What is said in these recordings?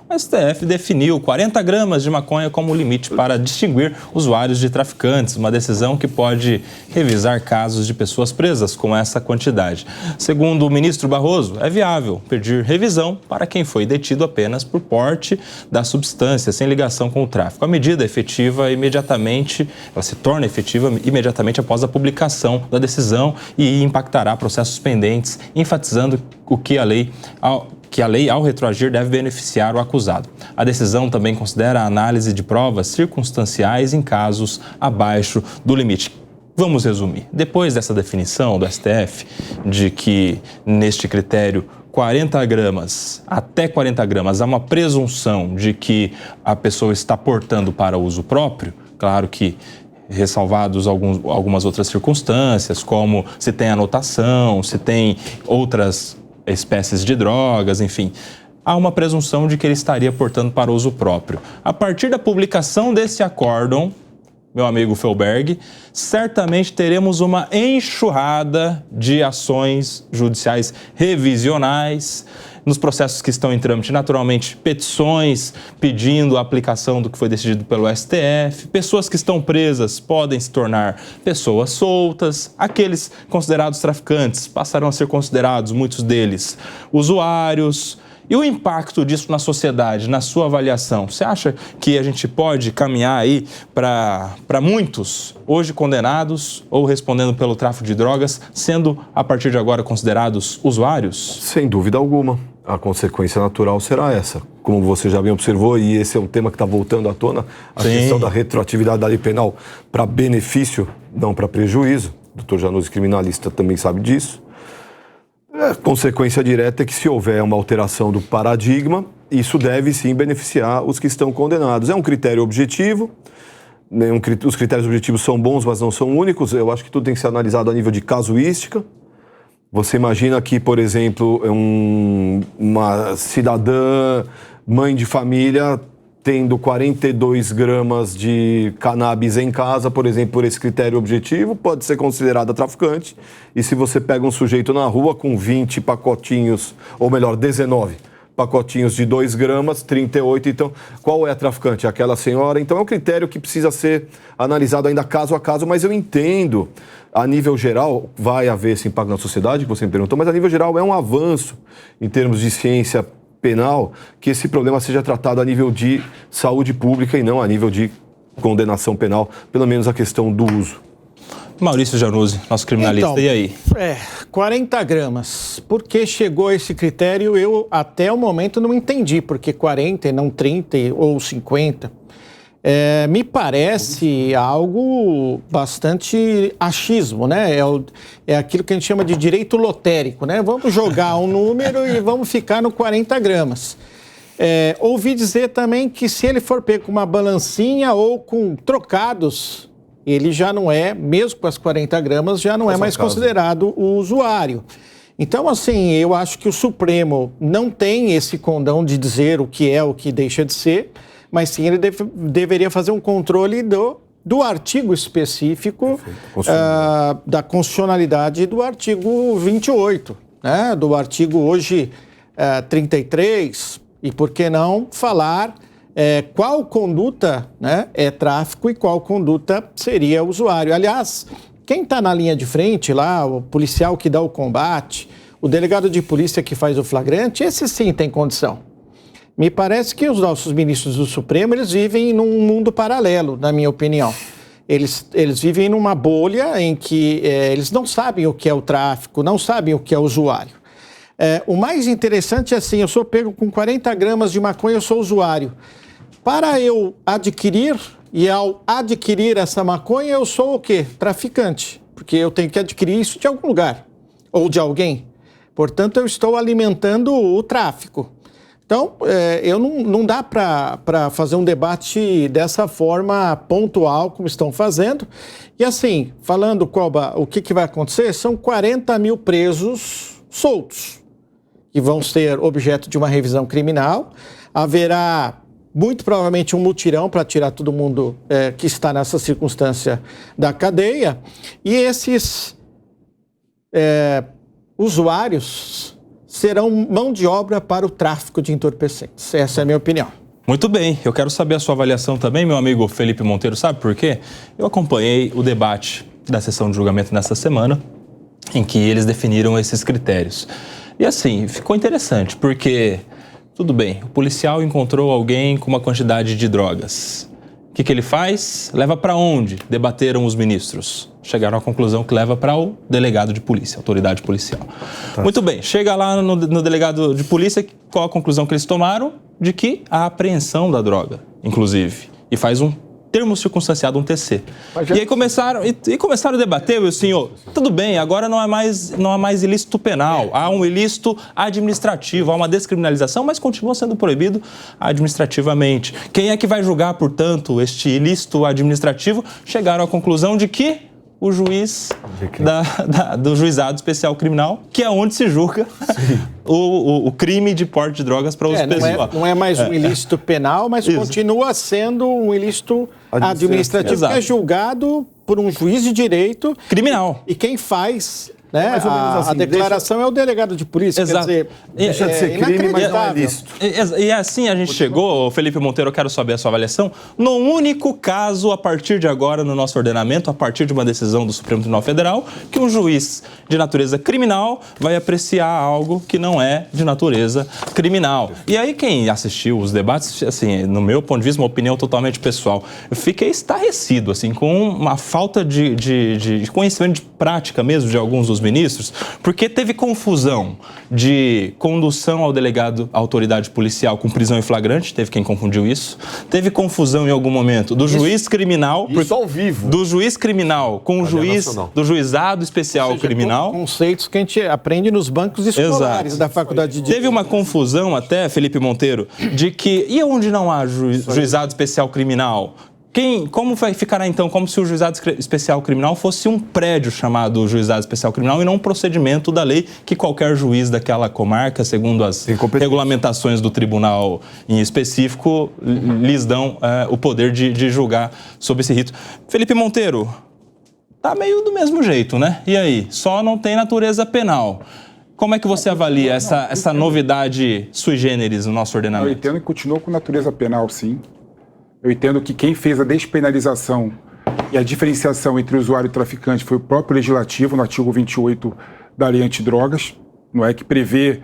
o STF definiu 40 gramas de maconha como limite para distinguir usuários de traficantes, uma decisão que pode revisar casos de pessoas presas com essa quantidade. Segundo o ministro Barroso, é viável pedir revisão para quem foi detido apenas por porte da substância, sem ligação com o tráfico. A medida é efetiva imediatamente, ela se torna efetiva imediatamente após a publicação da decisão e impactará processos pendentes, enfatizando que a lei, ao retroagir, deve beneficiar o acusado. A decisão também considera a análise de provas circunstanciais em casos abaixo do limite. Vamos resumir. Depois dessa definição do STF de que, neste critério, 40 gramas, até 40 gramas, há uma presunção de que a pessoa está portando para uso próprio, claro que ressalvados algumas outras circunstâncias, como se tem anotação, se tem outras espécies de drogas, enfim, há uma presunção de que ele estaria portando para uso próprio. A partir da publicação desse acórdão, meu amigo Felberg, certamente teremos uma enxurrada de ações judiciais revisionais nos processos que estão em trâmite, naturalmente, petições pedindo a aplicação do que foi decidido pelo STF, pessoas que estão presas podem se tornar pessoas soltas, aqueles considerados traficantes passarão a ser considerados, muitos deles, usuários. E o impacto disso na sociedade, na sua avaliação? Você acha que a gente pode caminhar aí para muitos, hoje condenados ou respondendo pelo tráfico de drogas, sendo a partir de agora considerados usuários? Sem dúvida alguma. A consequência natural será essa. Como você já bem observou, e esse é um tema que está voltando à tona, a questão da retroatividade da lei penal para benefício, não para prejuízo. O doutor Januzzi, criminalista, também sabe disso. A consequência direta é que, se houver uma alteração do paradigma, isso deve sim beneficiar os que estão condenados. É um critério objetivo, né? Os critérios objetivos são bons, mas não são únicos. Eu acho que tudo tem que ser analisado a nível de casuística. Você imagina que, por exemplo, uma cidadã, mãe de família, tendo 42 gramas de cannabis em casa, por exemplo, por esse critério objetivo, pode ser considerada traficante. E se você pega um sujeito na rua com 20 pacotinhos, ou melhor, 19 pacotinhos de 2 gramas, 38, então qual é a traficante? Aquela senhora? Então é um critério que precisa ser analisado ainda caso a caso, mas eu entendo, a nível geral, vai haver esse impacto na sociedade, que você me perguntou, mas a nível geral é um avanço em termos de ciência penal, que esse problema seja tratado a nível de saúde pública e não a nível de condenação penal, pelo menos a questão do uso. Maurício Januzzi, nosso criminalista, então, e aí? 40 gramas. Por que chegou a esse critério? Eu até o momento não entendi, porque 40 e não 30 ou 50. Me parece algo bastante achismo, né? É aquilo que a gente chama de direito lotérico, né? Vamos jogar um número e vamos ficar no 40 gramas. Ouvi dizer também que se ele for pego com uma balancinha ou com trocados, ele já não é, mesmo com as 40 gramas, já não é mais considerado o usuário. Então, assim, eu acho que o Supremo não tem esse condão de dizer o que é, o que deixa de ser, mas sim ele deveria fazer um controle do artigo específico da constitucionalidade do artigo 28, né? Do artigo hoje 33, e por que não falar qual conduta, né, é tráfico e qual conduta seria usuário. Aliás, quem está na linha de frente lá, o policial que dá o combate, o delegado de polícia que faz o flagrante, esse sim tem condição. Me parece que os nossos ministros do Supremo, eles vivem num mundo paralelo, na minha opinião. Eles vivem numa bolha em que eles não sabem o que é o tráfico, não sabem o que é o usuário. O mais interessante é assim, eu sou pego com 40 gramas de maconha, eu sou usuário. Para eu adquirir, e ao adquirir essa maconha, eu sou o quê? Traficante, porque eu tenho que adquirir isso de algum lugar, ou de alguém. Portanto, eu estou alimentando o tráfico. Então, não dá para fazer um debate dessa forma pontual, como estão fazendo. E assim, falando, Coba, o que vai acontecer? São 40 mil presos soltos, que vão ser objeto de uma revisão criminal. Haverá, muito provavelmente, um mutirão para tirar todo mundo que está nessa circunstância da cadeia. E esses usuários serão mão de obra para o tráfico de entorpecentes. Essa é a minha opinião. Muito bem, eu quero saber a sua avaliação também, meu amigo Felipe Monteiro, sabe por quê? Eu acompanhei o debate da sessão de julgamento nessa semana, em que eles definiram esses critérios. E assim, ficou interessante, porque, tudo bem, o policial encontrou alguém com uma quantidade de drogas. O que ele faz? Leva para onde? Debateram os ministros. Chegaram à conclusão que leva para o delegado de polícia, autoridade policial. Tá. Muito bem, chega lá no delegado de polícia, qual a conclusão que eles tomaram? De que a apreensão da droga, inclusive, e faz um termo circunstanciado, um TC. E aí começaram a debater, o senhor, tudo bem, agora não há mais ilícito penal, há um ilícito administrativo, há uma descriminalização, mas continua sendo proibido administrativamente. Quem é que vai julgar, portanto, este ilícito administrativo? Chegaram à conclusão de que o juiz do juizado especial criminal, que é onde se julga o crime de porte de drogas para os pessoal. Não é mais um ilícito penal, mas continua sendo um ilícito administrativo que é julgado por um juiz de direito criminal. E quem faz... a declaração é o delegado de polícia. Exato. Quer dizer, deixa de ser crime, mas não é ilícito. E assim a gente chegou, Felipe Monteiro, eu quero saber a sua avaliação, no único caso, a partir de agora, no nosso ordenamento, a partir de uma decisão do Supremo Tribunal Federal, que um juiz de natureza criminal vai apreciar algo que não é de natureza criminal. E aí quem assistiu os debates, assim, no meu ponto de vista, uma opinião totalmente pessoal, eu fiquei estarrecido, assim, com uma falta de conhecimento de prática mesmo de alguns dos ministros, porque teve confusão de condução ao delegado, à autoridade policial com prisão em flagrante, teve quem confundiu isso, teve confusão em algum momento do juiz criminal, isso ao vivo, do juiz criminal com o juiz do juizado especial criminal. Conceitos que a gente aprende nos bancos escolares da faculdade de Teve uma confusão até, Felipe Monteiro, de que, e onde não há juizado especial criminal? Como ficará então como se o juizado especial criminal fosse um prédio chamado juizado especial criminal e não um procedimento da lei que qualquer juiz daquela comarca, segundo as regulamentações do tribunal em específico, lhes dão o poder de julgar sobre esse rito. Felipe Monteiro, tá meio do mesmo jeito, né? E aí? Só não tem natureza penal. Como é que você avalia essa novidade sui generis no nosso ordenamento? Eu entendo que continuou com natureza penal, sim. Eu entendo que quem fez a despenalização e a diferenciação entre usuário e traficante foi o próprio Legislativo, no artigo 28 da Lei Antidrogas, não é, que prevê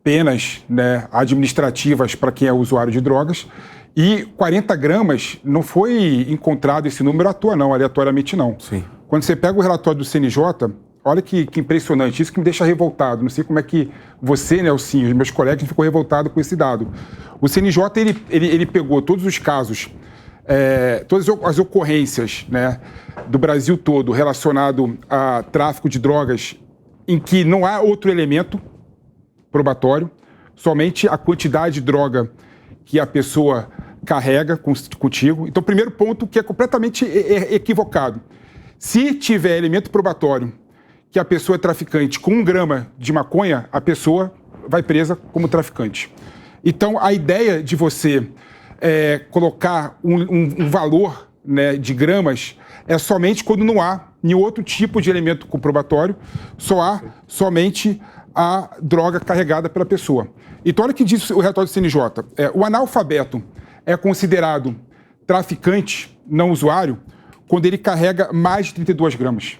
penas, né, administrativas para quem é usuário de drogas. E 40 gramas não foi encontrado esse número à toa, não, aleatoriamente não. Sim. Quando você pega o relatório do CNJ, olha que impressionante, isso que me deixa revoltado. Não sei como é que você, Nelson, os meus colegas ficou revoltado com esse dado. O CNJ, ele pegou todos os casos, todas as ocorrências, né, do Brasil todo relacionado a tráfico de drogas em que não há outro elemento probatório, somente a quantidade de droga que a pessoa carrega contigo. Então, o primeiro ponto que é completamente equivocado. Se tiver elemento probatório que a pessoa é traficante com 1 grama de maconha, a pessoa vai presa como traficante. Então, a ideia de você colocar um valor, né, de gramas é somente quando não há nenhum outro tipo de elemento comprobatório, só há somente a droga carregada pela pessoa. Então, olha o que diz o relatório do CNJ. O analfabeto é considerado traficante, não usuário, quando ele carrega mais de 32 gramas.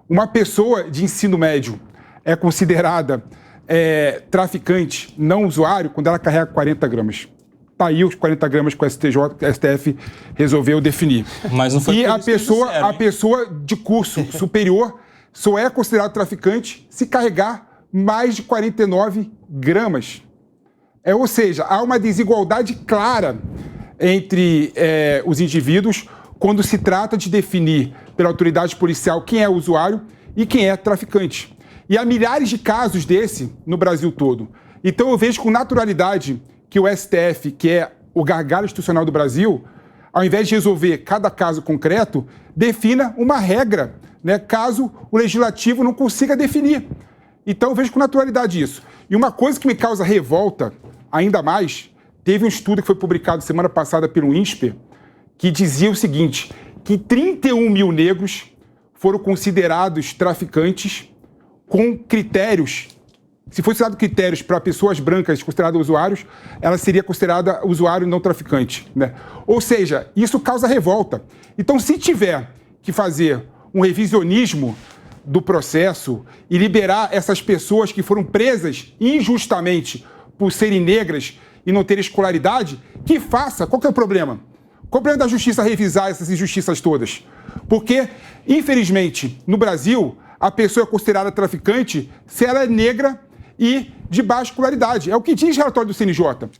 Uma pessoa de ensino médio é considerada traficante, não usuário, quando ela carrega 40 gramas. Está aí os 40 gramas que o STF resolveu definir. Mas não foi e a pessoa de curso superior só é considerada traficante se carregar mais de 49 gramas. Ou seja, há uma desigualdade clara entre os indivíduos quando se trata de definir pela autoridade policial quem é usuário e quem é traficante. E há milhares de casos desse no Brasil todo. Então eu vejo com naturalidade que o STF, que é o gargalo institucional do Brasil, ao invés de resolver cada caso concreto, defina uma regra, né, caso o Legislativo não consiga definir. Então eu vejo com naturalidade isso. E uma coisa que me causa revolta ainda mais, teve um estudo que foi publicado semana passada pelo INSPER, que dizia o seguinte, que 31 mil negros foram considerados traficantes com critérios Se fosse dado critérios para pessoas brancas consideradas usuários, ela seria considerada usuário não traficante, né? Ou seja, isso causa revolta. Então, se tiver que fazer um revisionismo do processo e liberar essas pessoas que foram presas injustamente por serem negras e não terem escolaridade, que faça. Qual que é o problema? Qual o problema da justiça revisar essas injustiças todas? Porque, infelizmente, no Brasil, a pessoa é considerada traficante se ela é negra e de baixa escolaridade. É o que diz o relatório do CNJ.